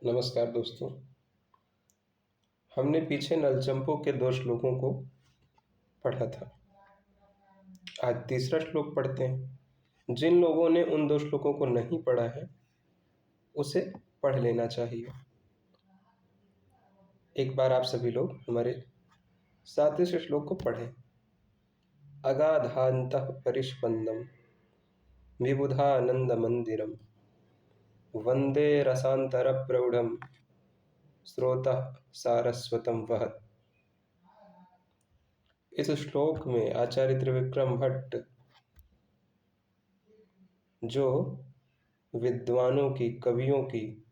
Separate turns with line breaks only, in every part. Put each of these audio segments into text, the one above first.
नमस्कार दोस्तों। हमने पीछे नलचंपो के 2 श्लोकों को पढ़ा था। आज तीसरा श्लोक पढ़ते हैं। जिन लोगों ने उन 2 श्लोकों को नहीं पढ़ा है उसे पढ़ लेना चाहिए। एक बार आप सभी लोग हमारे साथ इस श्लोक को पढ़ें। अगाधान्तः परिस्पन्दं विबुधानन्दमन्दिरं वन्दे रसान्तरप्रौढं स्रोतः सारस्वतं वहत्। इस श्लोक में आचार्य त्रिविक्रम भट्ट जो विद्वानों की, कवियों की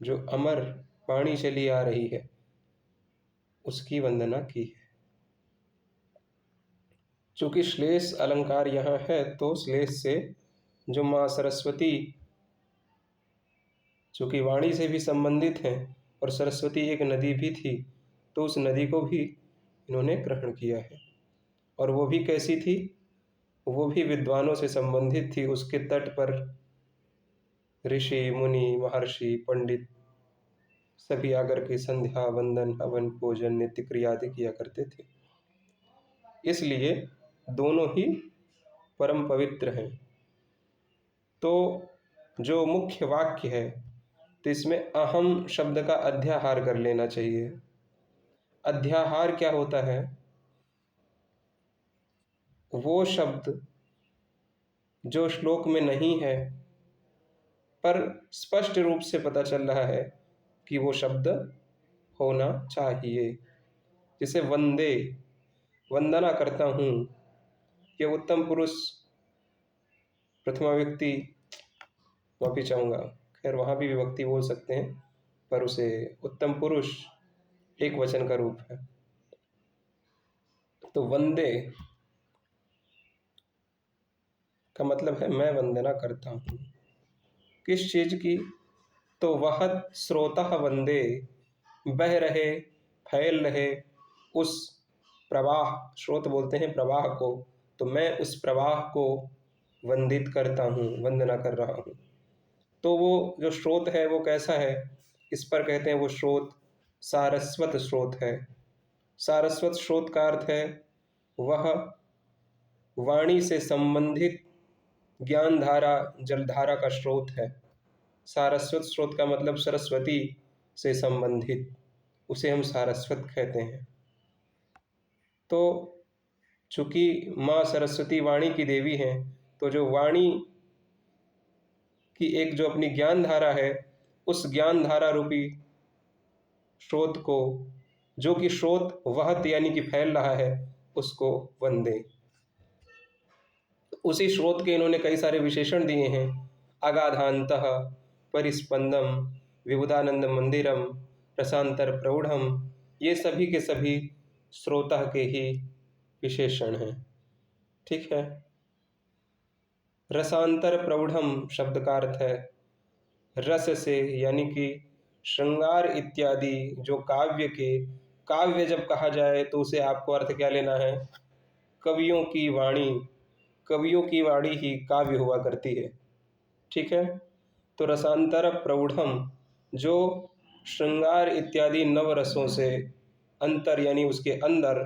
जो अमर वाणी चली आ रही है उसकी वंदना की है। चूंकि श्लेष अलंकार यहाँ है तो श्लेष से जो माँ सरस्वती चूंकि वाणी से भी संबंधित हैं और सरस्वती एक नदी भी थी तो उस नदी को भी इन्होंने ग्रहण किया है। और वो भी कैसी थी? वो भी विद्वानों से संबंधित थी। उसके तट पर ऋषि, मुनि, महर्षि, पंडित सभी आकर के संध्या, वंदन, हवन, भोजन, नित्य क्रिया आदि किया करते थे। इसलिए दोनों ही परम पवित्र हैं। तो जो मुख्य वाक्य है तो इसमें अहम शब्द का अध्याहार कर लेना चाहिए। अध्याहार क्या होता है? वो शब्द जो श्लोक में नहीं है पर स्पष्ट रूप से पता चल रहा है कि वो शब्द होना चाहिए। जैसे वंदे, वंदना करता हूँ, ये उत्तम पुरुष प्रथमा व्यक्ति माफी चाहूँगा, खैर वहाँ भी विभक्ति बोल सकते हैं पर उसे उत्तम पुरुष एक वचन का रूप है। तो वंदे का मतलब है मैं वंदना करता हूँ। किस चीज की? तो वह स्रोतः वंदे, बह रहे, फैल रहे उस प्रवाह, स्रोत बोलते हैं प्रवाह को, तो मैं उस प्रवाह को वंदित करता हूँ, वंदना कर रहा हूँ। तो वो जो स्रोत है वो कैसा है? इस पर कहते हैं वो स्रोत सारस्वत स्रोत है। सारस्वत स्रोत का अर्थ है वह वाणी से संबंधित ज्ञान धारा, जलधारा का स्रोत है। सारस्वत स्रोत का मतलब सरस्वती से संबंधित, उसे हम सारस्वत कहते हैं। तो चूंकि माँ सरस्वती वाणी की देवी हैं तो जो वाणी की एक जो अपनी ज्ञान धारा है उस ज्ञान धारा रूपी स्रोत को, जो कि स्रोत वहत यानी कि फैल रहा है, उसको वंदे। उसी स्रोत के इन्होंने कई सारे विशेषण दिए हैं। अगाधान्तः परिस्पंदम विबुधानंद मंदिरम रसांतर प्रौढ़म, ये सभी के सभी स्रोतः के ही विशेषण हैं। ठीक है। रसांतर प्रौढ़म शब्द का अर्थ है रस से, यानी कि श्रृंगार इत्यादि जो काव्य के, काव्य जब कहा जाए तो उसे आपको अर्थ क्या लेना है? कवियों की वाणी, कवियों की वाणी ही काव्य हुआ करती है। ठीक है। तो रसांतर प्रौढ़म जो श्रृंगार इत्यादि नवरसों से अंतर यानी उसके अंदर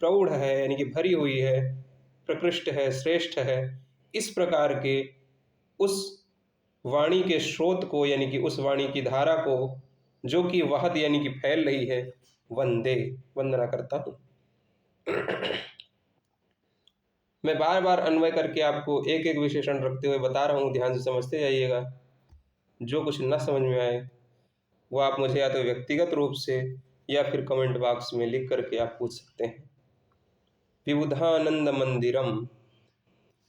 प्रौढ़ है यानी कि भरी हुई है, प्रकृष्ट है, श्रेष्ठ है, इस प्रकार के उस वाणी के स्रोत को यानी कि उस वाणी की धारा को जो कि वहत यानी कि फैल रही है, वंदे, वंदना करता हूँ। मैं बार बार अन्वय करके आपको एक एक विशेषण रखते हुए बता रहा हूँ, ध्यान से समझते जाइएगा। जो कुछ न समझ में आए वो आप मुझे या तो व्यक्तिगत रूप से या फिर कमेंट बॉक्स में लिख करके आप पूछ सकते हैं। विबुधानंद मंदिरम,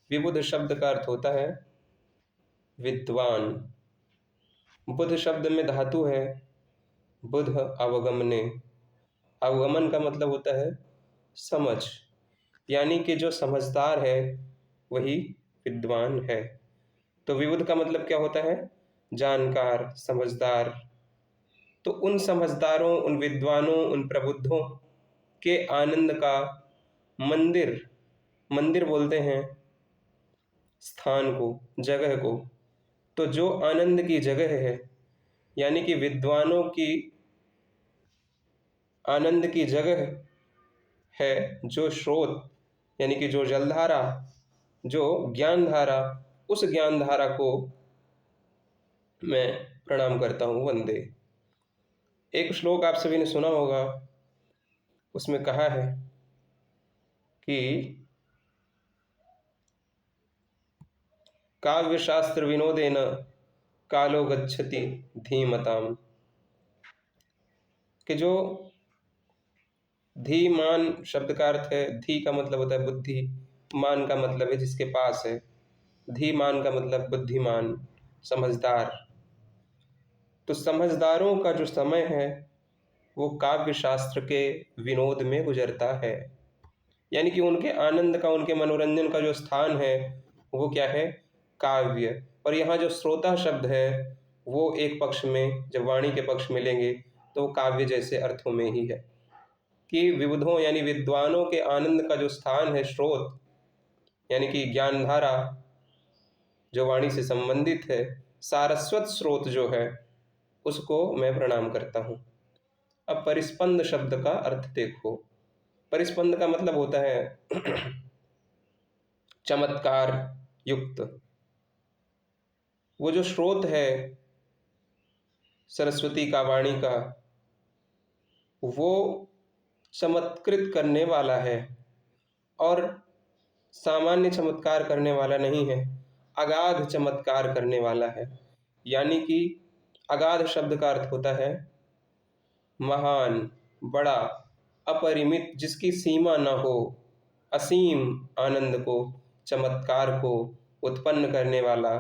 विबुध शब्द का अर्थ होता है विद्वान। बुध शब्द में धातु है बुध अवगमने, अवगमन का मतलब होता है समझ, यानी कि जो समझदार है वही विद्वान है। तो विबुध का मतलब क्या होता है? जानकार, समझदार। तो उन समझदारों, उन विद्वानों, उन प्रबुद्धों के आनंद का मंदिर, मंदिर बोलते हैं स्थान को, जगह को। तो जो आनंद की जगह है यानी कि विद्वानों की आनंद की जगह है जो स्रोत, यानी कि जो जलधारा, जो ज्ञान धारा, उस ज्ञान धारा को मैं प्रणाम करता हूँ, वंदे। एक श्लोक आप सभी ने सुना होगा, उसमें कहा है कि काव्य शास्त्र विनोदेन कालो गच्छति धीमताम, कि जो धीमान शब्द का अर्थ है, धी का मतलब होता है बुद्धि, मान का मतलब है जिसके पास है, धीमान का मतलब बुद्धिमान, समझदार। तो समझदारों का जो समय है वो काव्य शास्त्र के विनोद में गुजरता है, यानी कि उनके आनंद का, उनके मनोरंजन का जो स्थान है वो क्या है, काव्य। और यहाँ जो श्रोता शब्द है वो एक पक्ष में, जब वाणी के पक्ष में लेंगे तो काव्य जैसे अर्थों में ही है कि विबुधों यानी विद्वानों के आनंद का जो स्थान है, स्रोत, यानी कि ज्ञानधारा जो वाणी से संबंधित है, सारस्वत स्रोत जो है, उसको मैं प्रणाम करता हूँ। अब परिस्पंद शब्द का अर्थ देखो। परिस्पंद का मतलब होता है चमत्कार युक्त। वो जो स्रोत है सरस्वती का, वाणी का, वो चमत्कृत करने वाला है और सामान्य चमत्कार करने वाला नहीं है, अगाध चमत्कार करने वाला है। यानी कि अगाध शब्द का अर्थ होता है महान, बड़ा, अपरिमित, जिसकी सीमा न हो, असीम आनंद को, चमत्कार को उत्पन्न करने वाला,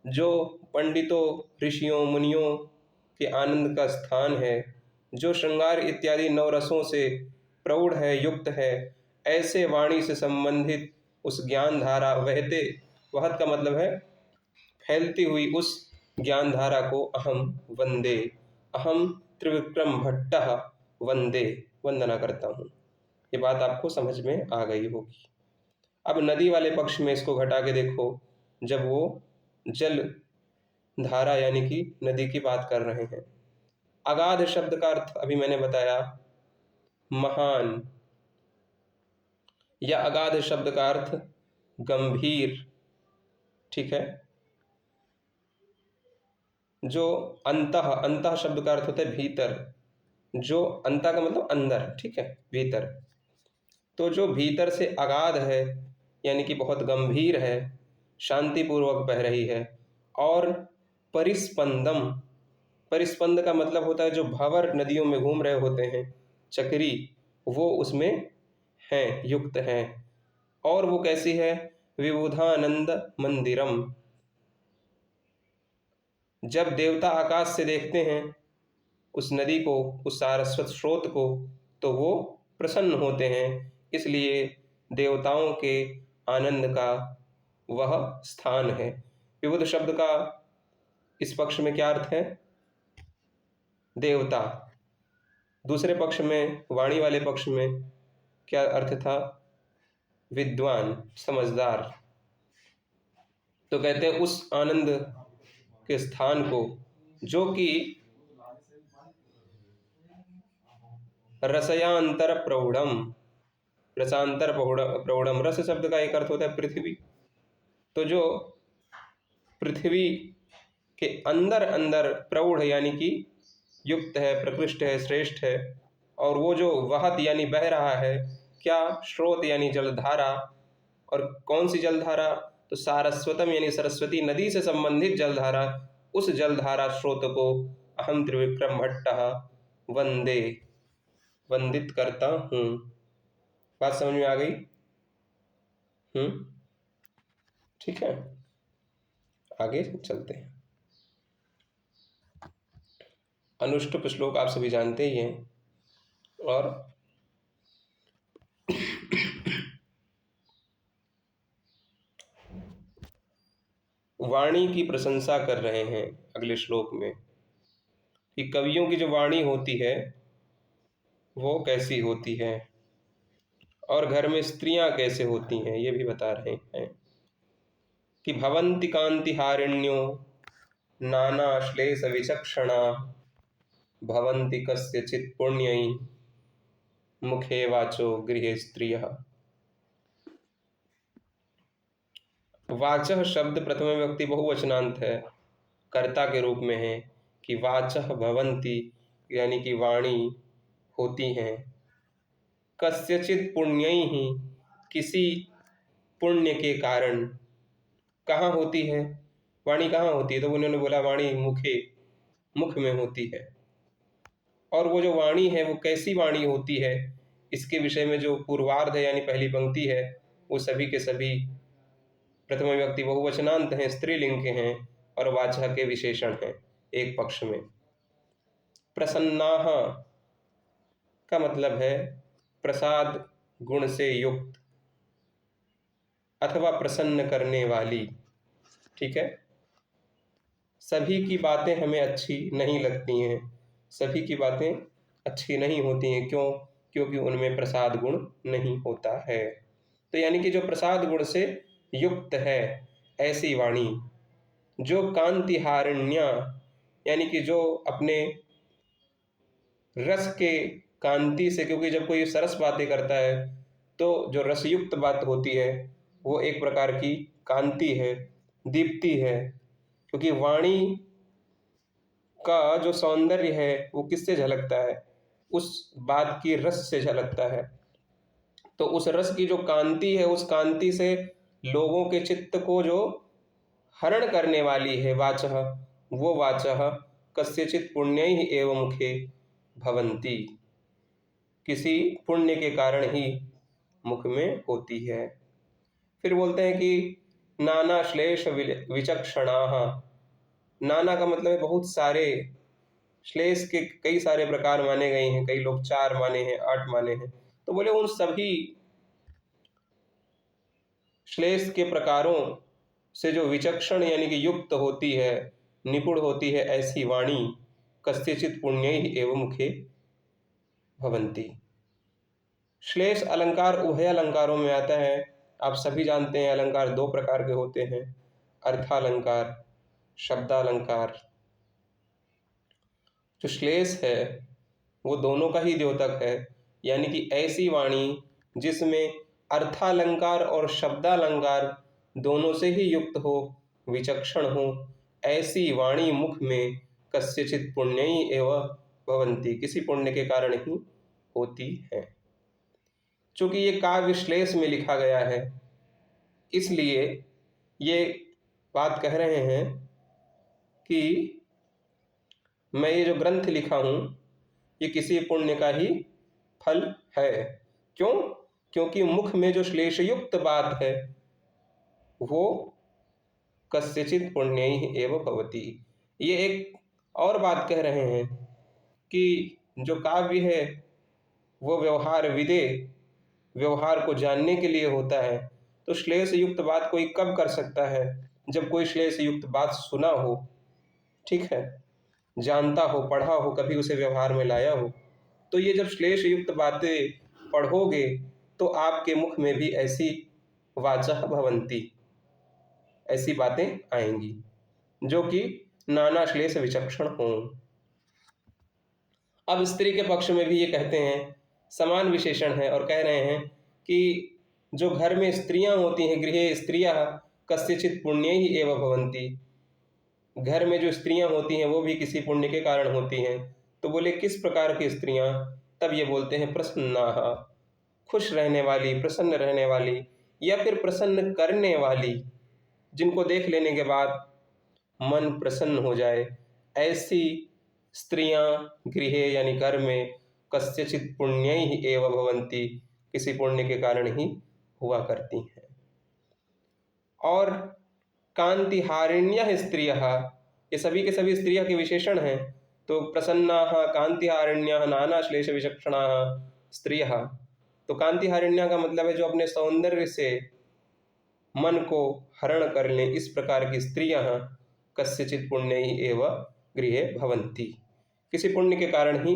जो पंडितों, ऋषियों, मुनियों के आनंद का स्थान है, जो श्रृंगार इत्यादि नवरसों से प्रौढ़ है, युक्त है, ऐसे वाणी से संबंधित उस ज्ञान धारा बहते, वहत का मतलब है फैलती हुई उस ज्ञान धारा को अहम वंदे, अहम त्रिविक्रम भट्टः वंदे, वंदना करता हूँ। ये बात आपको समझ में आ गई होगी। अब नदी वाले पक्ष में इसको घटा के देखो, जब वो जल धारा यानी कि नदी की बात कर रहे हैं। अगाध शब्द का अर्थ अभी मैंने बताया महान, या अगाध शब्द का अर्थ गंभीर, ठीक है। जो अंतः, अंतः शब्द का अर्थ होता है भीतर, जो अंतः का मतलब अंदर, ठीक है, भीतर। तो जो भीतर से अगाध है यानी कि बहुत गंभीर है, शांतिपूर्वक बह रही है। और परिस्पंदम, परिस्पंद का मतलब होता है जो भंवर नदियों में घूम रहे होते हैं, चक्री, वो उसमें हैं, युक्त हैं। और वो कैसी है, विबुधानंद मंदिरम, जब देवता आकाश से देखते हैं उस नदी को, उस सारस्वत स्रोत को, तो वो प्रसन्न होते हैं, इसलिए देवताओं के आनंद का वह स्थान है। विबुध शब्द का इस पक्ष में क्या अर्थ है, देवता। दूसरे पक्ष में, वाणी वाले पक्ष में क्या अर्थ था, विद्वान, समझदार। तो कहते हैं उस आनंद के स्थान को जो कि रसयांतर प्रौढ़म, रसांतर प्रौढ़म, रस शब्द का एक अर्थ होता है पृथ्वी। तो जो पृथ्वी के अंदर अंदर प्रौढ़ यानी कि युक्त है, प्रकृष्ट है, श्रेष्ठ है। और वो जो वहत यानी बह रहा है, क्या, स्रोत यानी जलधारा। और कौन सी जलधारा, तो सारस्वतम यानी सरस्वती नदी से संबंधित जलधारा, उस जलधारा स्रोत को अहम त्रिविक्रम भट्टः वंदे, वंदित करता हूँ। बात समझ में आ गई? ठीक है, आगे चलते हैं। अनुष्टुप श्लोक आप सभी जानते ही हैं। और वाणी की प्रशंसा कर रहे हैं अगले श्लोक में कि कवियों की जो वाणी होती है वो कैसी होती है, और घर में स्त्रियां कैसे होती हैं, ये भी बता रहे हैं कि भवन्ति कांति हारिण्यो नाना श्लेष विचक्षणा भवन्ति कस्यचित् पुण्यै मुखे वाचो गृहे स्त्रियः। वाचः शब्द प्रथम व्यक्ति बहुवचनांत है, कर्ता के रूप में है कि वाचः भवन्ति यानी कि वाणी होती हैं, कस्यचित् पुण्यैः किसी पुण्य के कारण। कहाँ होती है वाणी, कहाँ होती है? तो उन्होंने बोला वाणी मुखे, मुख में होती है। और वो जो वाणी है वो कैसी वाणी होती है, इसके विषय में जो पूर्वार्ध है यानी पहली पंक्ति है, वो सभी के सभी प्रथम व्यक्ति बहुवचनांत हैं, स्त्रीलिंग के हैं और वाचः के विशेषण हैं एक पक्ष में। प्रसन्नाः का मतलब है प्रसाद गुण से युक्त अथवा प्रसन्न करने वाली। ठीक है, सभी की बातें हमें अच्छी नहीं लगती हैं, सभी की बातें अच्छी नहीं होती हैं। क्यों? क्योंकि उनमें प्रसाद गुण नहीं होता है। तो यानी कि जो प्रसाद गुण से युक्त है ऐसी वाणी, जो कांतिहारिण्या यानी कि जो अपने रस के कांति से, क्योंकि जब कोई सरस बातें करता है तो जो रसयुक्त बात होती है वो एक प्रकार की कांति है, दीप्ति है। क्योंकि वाणी का जो सौंदर्य है वो किससे झलकता है? उस बात की रस से झलकता है। तो उस रस की जो कांति है, उस कांति से लोगों के चित्त को जो हरण करने वाली है वाचः, वो वाचः कस्यचित् पुण्यैः एव मुखे भवन्ति, किसी पुण्य के कारण ही मुख में होती है। फिर बोलते हैं कि नाना श्लेष विचक्षणाः। नाना का मतलब है बहुत सारे, श्लेष के कई सारे प्रकार माने गए हैं, कई लोग 4 माने हैं, 8 माने हैं। तो बोले उन सभी श्लेष के प्रकारों से जो विचक्षण यानी कि युक्त होती है, निपुण होती है, ऐसी वाणी कस्यचित् पुण्यैः एव मुखे भवन्ति। श्लेष अलंकार उभय अलंकारों में आता है। आप सभी जानते हैं अलंकार 2 प्रकार के होते हैं, अर्थालंकार, शब्दालंकार। जो श्लेष है वो दोनों का ही द्योतक है, यानी कि ऐसी वाणी जिसमें अर्थालंकार और शब्दालंकार दोनों से ही युक्त हो, विचक्षण हो, ऐसी वाणी मुख में कस्यचित् पुण्यैः एव भवन्ति, किसी पुण्य के कारण ही होती है। चूंकि ये काव्य श्लेष में लिखा गया है, इसलिए ये बात कह रहे हैं कि मैं ये जो ग्रंथ लिखा हूँ ये किसी पुण्य का ही फल है। क्यों? क्योंकि मुख में जो श्लेषयुक्त बात है वो कस्यचित् पुण्यैः एव भवति। ये एक और बात कह रहे हैं कि जो काव्य है वो व्यवहार विदे, व्यवहार को जानने के लिए होता है। तो श्लेष युक्त बात कोई कब कर सकता है? जब कोई श्लेष युक्त बात सुना हो, ठीक है, जानता हो, पढ़ा हो, कभी उसे व्यवहार में लाया हो। तो ये जब श्लेष युक्त बातें पढ़ोगे तो आपके मुख में भी ऐसी वाचः भवन्ति, ऐसी बातें आएंगी जो कि नाना श्लेष विचक्षण हों। अब स्त्री के पक्ष में भी ये कहते हैं, समान विशेषण है और कह रहे हैं कि जो घर में स्त्रियां होती हैं, गृहे स्त्रियः कस्यचित् पुण्यैः एव भवन्ति, घर में जो स्त्रियां होती हैं वो भी किसी पुण्य के कारण होती हैं। तो बोले किस प्रकार की स्त्रियां? तब ये बोलते हैं प्रसन्नाः, खुश रहने वाली, प्रसन्न रहने वाली, या फिर प्रसन्न करने वाली, जिनको देख लेने के बाद मन प्रसन्न हो जाए, ऐसी स्त्रियां गृहे यानी घर में कस्यचित् पुण्यैः एव भवन्ति, किसी पुण्य के कारण ही हुआ करती हैं। और कांतिहारिण्यः स्त्रियः, ये सभी के सभी स्त्रियः के विशेषण हैं। तो प्रसन्नाः, कांतिहारिण्यः, नाना श्लेष विचक्षणाः स्त्रियः। तो कांतिहारिण्यः का मतलब है जो अपने सौंदर्य से मन को हरण कर लें, इस प्रकार की स्त्रियः कस्यचित् पुण्यैः एव गृहे भवन्ति, किसी पुण्य के कारण ही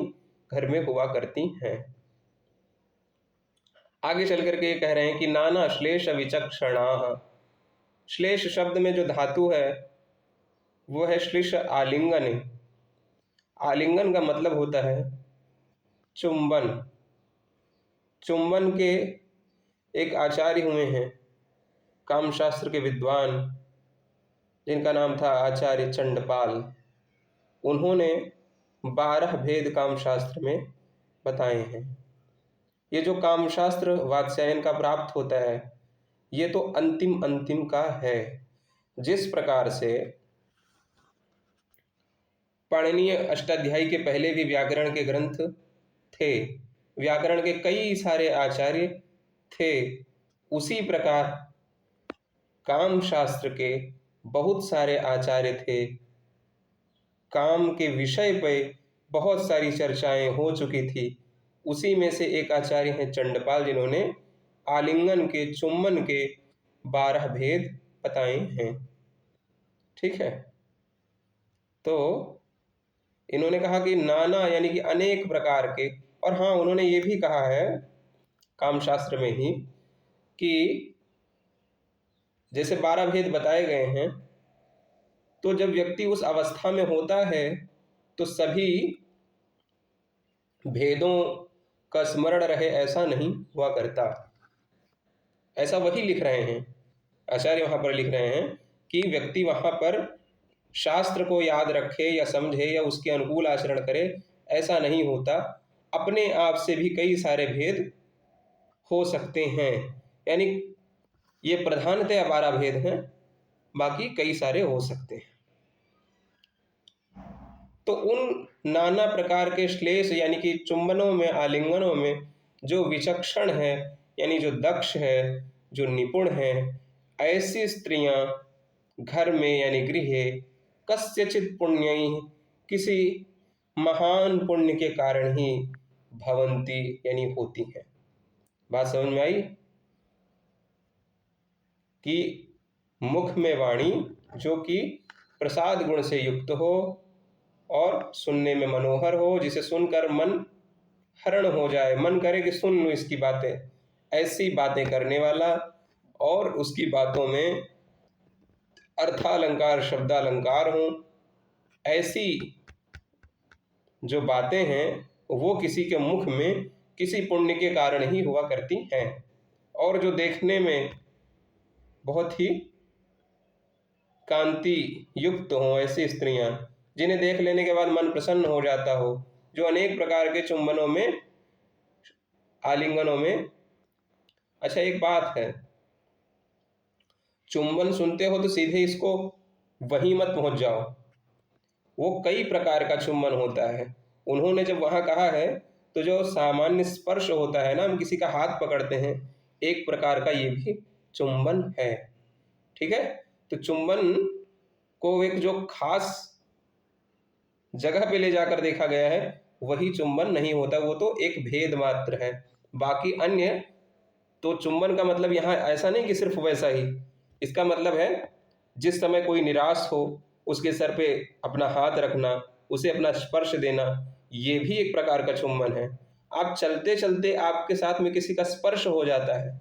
घर में हुआ करती हैं। आगे चल करके ये कह रहे हैं कि नाना श्लेष विचक्षणाः। श्लेष शब्द में जो धातु है वो है श्लिष आलिंगन। आलिंगन का मतलब होता है चुंबन। चुंबन के एक आचार्य हुए हैं कामशास्त्र के विद्वान, जिनका नाम था आचार्य चंडपाल। उन्होंने 12 भेद कामशास्त्र में बताए हैं। ये जो कामशास्त्र वात्स्यायन का प्राप्त होता है, ये तो अंतिम अंतिम का है। जिस प्रकार से पाणिनीय अष्टाध्यायी के पहले भी व्याकरण के ग्रंथ थे, व्याकरण के कई सारे आचार्य थे, उसी प्रकार काम शास्त्र के बहुत सारे आचार्य थे। काम के विषय पे बहुत सारी चर्चाएं हो चुकी थी। उसी में से एक आचार्य हैं चंडपाल, जिन्होंने आलिंगन के, चुंबन के 12 भेद बताए हैं। ठीक है, तो इन्होंने कहा कि नाना यानी कि अनेक प्रकार के, और हाँ उन्होंने ये भी कहा है कामशास्त्र में ही कि जैसे 12 भेद बताए गए हैं, तो जब व्यक्ति उस अवस्था में होता है तो सभी भेदों का स्मरण रहे ऐसा नहीं हुआ करता। ऐसा वही लिख रहे हैं आचार्य, वहाँ पर लिख रहे हैं कि व्यक्ति वहाँ पर शास्त्र को याद रखे या समझे या उसके अनुकूल आचरण करे, ऐसा नहीं होता। अपने आप से भी कई सारे भेद हो सकते हैं। यानी ये प्रधानतया 12 भेद हैं, बाकी कई सारे हो सकते हैं। तो उन नाना प्रकार के श्लेष यानी कि चुंबनों में, आलिंगनों में जो विचक्षण है, यानी जो दक्ष है, जो निपुण है, ऐसी स्त्रियां घर में यानी गृहे कस्यचित पुण्यैः, किसी महान पुण्य के कारण ही भवंती यानी होती हैं। बात समझ में आई? कि मुख में वाणी जो कि प्रसाद गुण से युक्त हो और सुनने में मनोहर हो, जिसे सुनकर मन हरण हो जाए, मन करे कि सुन लूं इसकी बातें, ऐसी बातें करने वाला, और उसकी बातों में अर्थालंकार शब्दालंकार हों, ऐसी जो बातें हैं वो किसी के मुख में किसी पुण्य के कारण ही हुआ करती हैं। और जो देखने में बहुत ही कांति युक्त हों, ऐसी स्त्रियां जिन्हें देख लेने के बाद मन प्रसन्न हो जाता हो, जो अनेक प्रकार के चुंबनों में, आलिंगनों में। अच्छा एक बात है, चुंबन सुनते हो तो सीधे इसको वहीं मत पहुंच जाओ, वो कई प्रकार का चुंबन होता है। उन्होंने जब वहां कहा है तो जो सामान्य स्पर्श होता है ना, हम किसी का हाथ पकड़ते हैं, एक प्रकार का ये भी चुंबन है। ठीक है, तो चुंबन को एक जो खास जगह पे ले जाकर देखा गया है वही चुंबन नहीं होता, वो तो एक भेद मात्र है। बाकी अन्य तो चुंबन का मतलब यहाँ ऐसा नहीं कि सिर्फ वैसा ही, इसका मतलब है जिस समय कोई निराश हो उसके सर पे अपना हाथ रखना, उसे अपना स्पर्श देना, ये भी एक प्रकार का चुंबन है। आप चलते चलते आपके साथ में किसी का स्पर्श हो जाता है,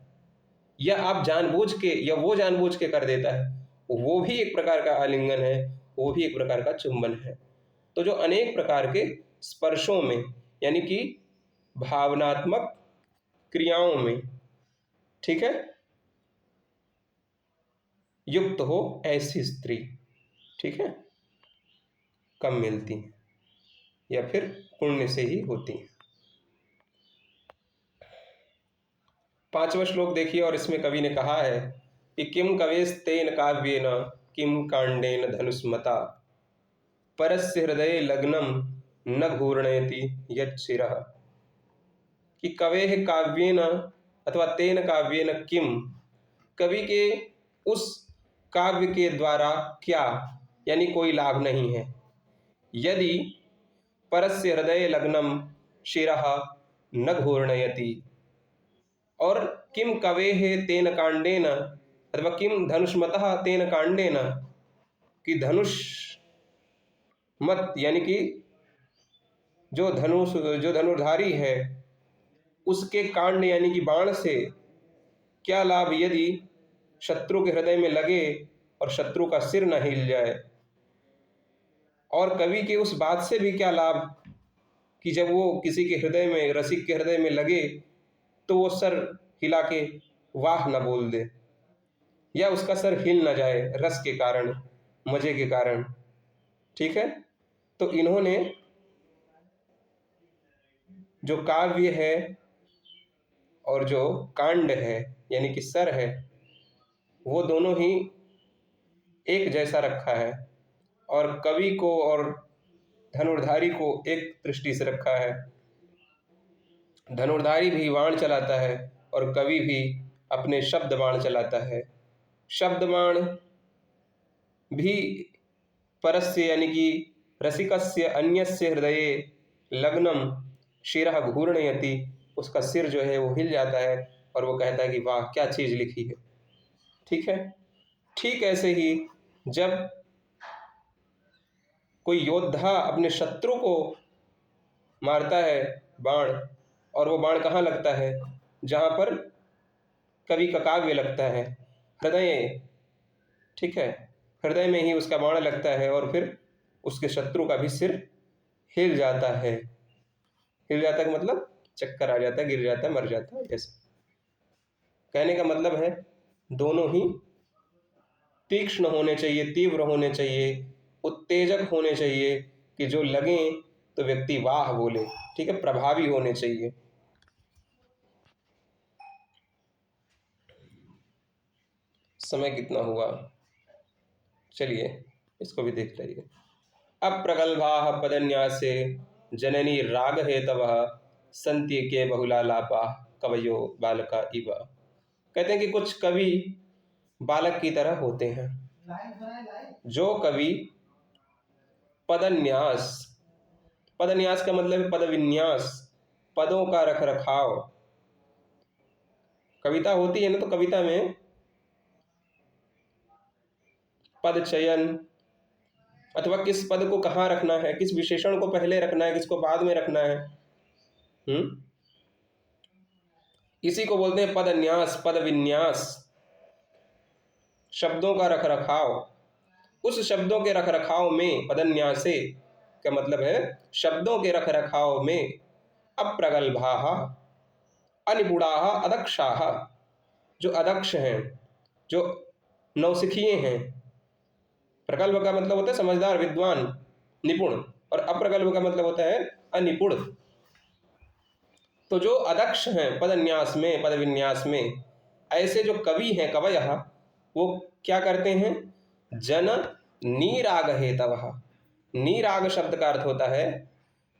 या आप जानबूझ के या वो जानबूझ के कर देता है, वो भी एक प्रकार का आलिंगन है, वो भी एक प्रकार का चुंबन है। तो जो अनेक प्रकार के स्पर्शों में यानी कि भावनात्मक क्रियाओं में, ठीक है, युक्त हो ऐसी स्त्री, ठीक है, कम मिलती हैं या फिर पुण्य से ही होती हैं। 5वां श्लोक देखिए, और इसमें कवि ने कहा है कि किम कवेस्तेन काव्येन किम कांडेन धनुष्मता परस्य हृदय लग्नम न घूर्णयति यच्छिरः। कि कवेः काव्येन अथवा तेन काव्येन किम, कवि के उस काव्य के द्वारा क्या, यानी कोई लाभ नहीं है। यदि परस्य हृदय लग्नम शिरः न घूर्णयति, और किम कवेः तेन कांडेन अथवा किम धनुष्मतः तेन कांडेन, कि धनुष मत यानी कि जो धनुर्धारी है उसके कांड यानी कि बाण से क्या लाभ, यदि शत्रु के हृदय में लगे और शत्रु का सिर न हिल जाए। और कवि के उस बात से भी क्या लाभ कि जब वो किसी के हृदय में, रसिक के हृदय में लगे तो वो सर हिला के वाह न बोल दे, या उसका सर हिल न जाए रस के कारण, मजे के कारण। ठीक है, तो इन्होंने जो काव्य है और जो कांड है यानी कि सर है, वो दोनों ही एक जैसा रखा है, और कवि को और धनुर्धारी को एक दृष्टि से रखा है। धनुर्धारी भी बाण चलाता है और कवि भी अपने शब्द बाण चलाता है। शब्द बाण भी परस्य यानी कि रसिकस्य अन्यस्य हृदये लग्नम शिरः घूर्णयति, उसका सिर जो है वो हिल जाता है और वो कहता है कि वाह क्या चीज़ लिखी है। ठीक है, ठीक ऐसे ही जब कोई योद्धा अपने शत्रु को मारता है बाण, और वो बाण कहाँ लगता है, जहाँ पर कवि का काव्य लगता है, हृदय। ठीक है, हृदय में ही उसका बाण लगता है और फिर उसके शत्रु का भी सिर हिल जाता है। हिल जाता है मतलब चक्कर आ जाता है, गिर जाता है, मर जाता है। ऐसे कहने का मतलब है दोनों ही तीक्ष्ण होने चाहिए, तीव्र होने चाहिए, उत्तेजक होने चाहिए कि जो लगे तो व्यक्ति वाह बोले। ठीक है, प्रभावी होने चाहिए। समय कितना हुआ, चलिए इसको भी देख लीजिए। अप्रगल्भाः पदन्यासे जननी राग हेतवः संत्यके बहुलालापाः कवयो बालका इव। कहते हैं कि कुछ कवि बालक की तरह होते हैं। जो कवि पदन्यास, पदन्यास का मतलब है पद विन्यास, पदों का रख रखाव। कविता होती है ना, तो कविता में पद चयन अथवा किस पद को कहाँ रखना है, किस विशेषण को पहले रखना है, किसको बाद में रखना है, इसी को बोलते हैं पदन्यास, पद विन्यास, शब्दों का रख रखाव। उस शब्दों के रख रखाव में पदन्यासे का मतलब है शब्दों के रख रखाव में अप्रगल्भाः अनिपुणाः अदक्षाः, जो अदक्ष हैं, जो नौसिखिए हैं। प्रगल्भ का मतलब होता है समझदार, विद्वान, निपुण, और अप्रगल्भ का मतलब होता है अनिपुण। तो जो अदक्ष हैं पदन्यास में, पद विन्यास में, ऐसे जो कवि हैं, कवयः, वो क्या करते हैं, जन नीराग हेतवः। नीराग शब्द का अर्थ होता है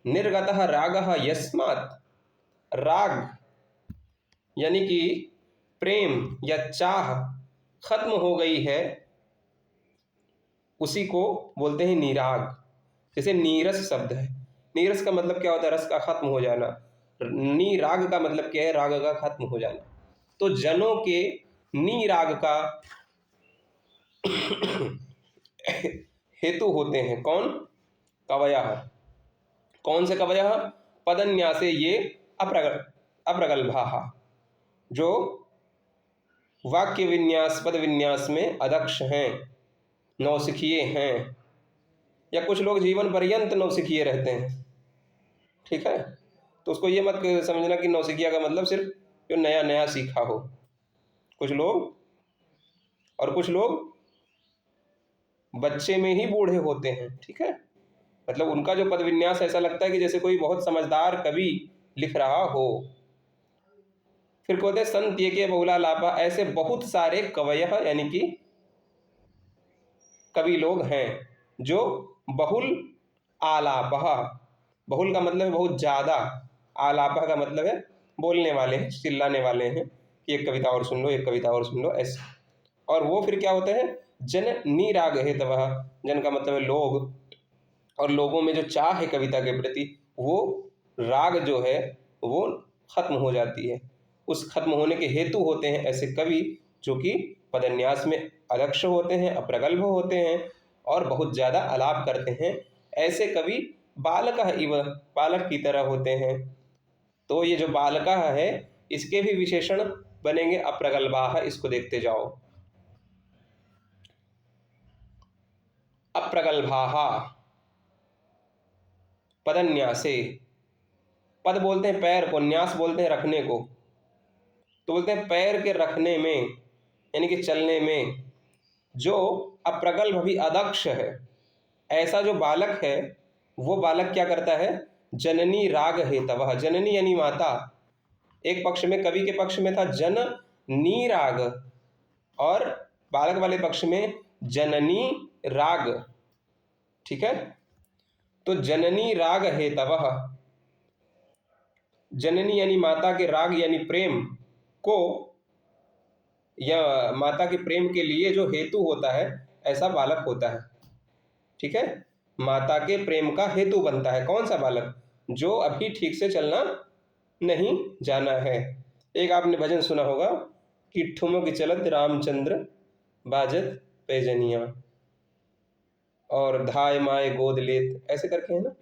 निर्गतः रागः यस्मात्, राग यानी कि प्रेम या चाह खत्म हो गई है, उसी को बोलते हैं नीराग। जैसे नीरस शब्द है, नीरस का मतलब क्या होता है, रस का खत्म हो जाना। नीराग का मतलब क्या है, राग का खत्म हो जाना। तो जनों के नीराग का हेतु होते हैं कौन, कवयः। कौन से कवयः, पदन्यासे ये अप्रगल्भाः, जो वाक्य विन्यास, पद विन्यास में अदक्ष हैं, नौसिखिए हैं, या कुछ लोग जीवन पर्यंत नौसिखिए रहते हैं। ठीक है, तो उसको ये मत समझना कि नौसिखिया का मतलब सिर्फ जो नया नया सीखा हो। कुछ लोग, और कुछ लोग बच्चे में ही बूढ़े होते हैं। ठीक है, मतलब उनका जो पद विन्यास ऐसा लगता है कि जैसे कोई बहुत समझदार कवि लिख रहा हो। फिर कहते हैं संत्यके बहुलालापा, ऐसे बहुत सारे कवयः यानी कि कवि लोग हैं जो बहुल आलापः, बहुल का मतलब है बहुत ज़्यादा, आलापः का मतलब है बोलने वाले हैं, चिल्लाने वाले हैं कि एक कविता और सुन लो, एक कविता और सुन लो, ऐसे। और वो फिर क्या होता है, जन नीराग हेतवः, जन का मतलब है लोग, और लोगों में जो चाह है कविता के प्रति, वो राग जो है वो खत्म हो जाती है। उस खत्म होने के हेतु होते हैं ऐसे कवि जो कि पदन्यास में अदक्ष होते हैं, अप्रगल्भ होते हैं और बहुत ज़्यादा आलाप करते हैं। ऐसे कवि बालकः इव, बालक की तरह होते हैं। तो ये जो बालकः है, इसके भी विशेषण बनेंगे अप्रगल्भाः। इसको देखते जाओ। अप्रगल्भाः पदन्यासे, पद बोलते हैं पैर को, न्यास बोलते हैं रखने को। तो बोलते हैं पैर के रखने में यानी कि चलने में जो अप्रगल्भ भी अदक्ष है, ऐसा जो बालक है वो बालक क्या करता है, जननी राग हेतवः, जननी यानी माता, एक पक्ष में कवि के पक्ष में था जननी राग और बालक वाले पक्ष में जननी राग। ठीक है, तो जननी राग हेतवः, जननी यानी माता के राग यानी प्रेम को, या माता के प्रेम के लिए जो हेतु होता है ऐसा बालक होता है। ठीक है, माता के प्रेम का हेतु बनता है कौन सा बालक, जो अभी ठीक से चलना नहीं जाना है। एक आपने भजन सुना होगा कि ठुमक चलत रामचंद्र बाजत पैजनिया और धाय माए गोद लेत, ऐसे करके है ना।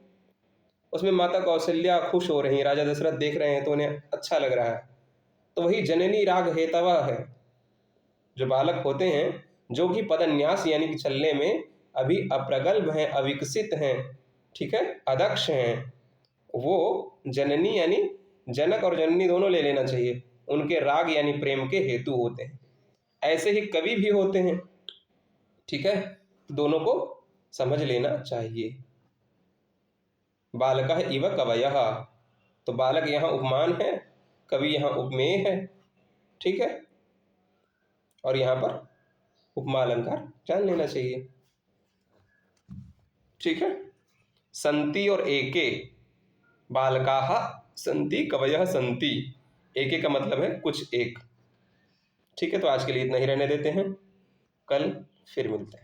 उसमें माता कौशल्या खुश हो रही हैं, राजा दशरथ देख रहे हैं तो उन्हें अच्छा लग रहा है। तो वही जननी राग हेतवा है, जो बालक होते हैं जो कि पदन्यास यानी कि चलने में अभी अप्रगल्भ हैं, अविकसित हैं, ठीक है, अदक्ष हैं, वो जननी यानी जनक और जननी दोनों ले लेना चाहिए, उनके राग यानी प्रेम के हेतु होते हैं। ऐसे ही कवि भी होते हैं। ठीक है, दोनों को समझ लेना चाहिए। बालकः इव कवयः, तो बालक यहाँ उपमान है, कवि यहाँ उपमेय है। ठीक है, और यहाँ पर उपमा अलंकार जान लेना चाहिए। ठीक है, संति और एके, बालकाः संति कवयः संति, एके का मतलब है कुछ एक। ठीक है, तो आज के लिए इतना ही रहने देते हैं, कल फिर मिलते हैं।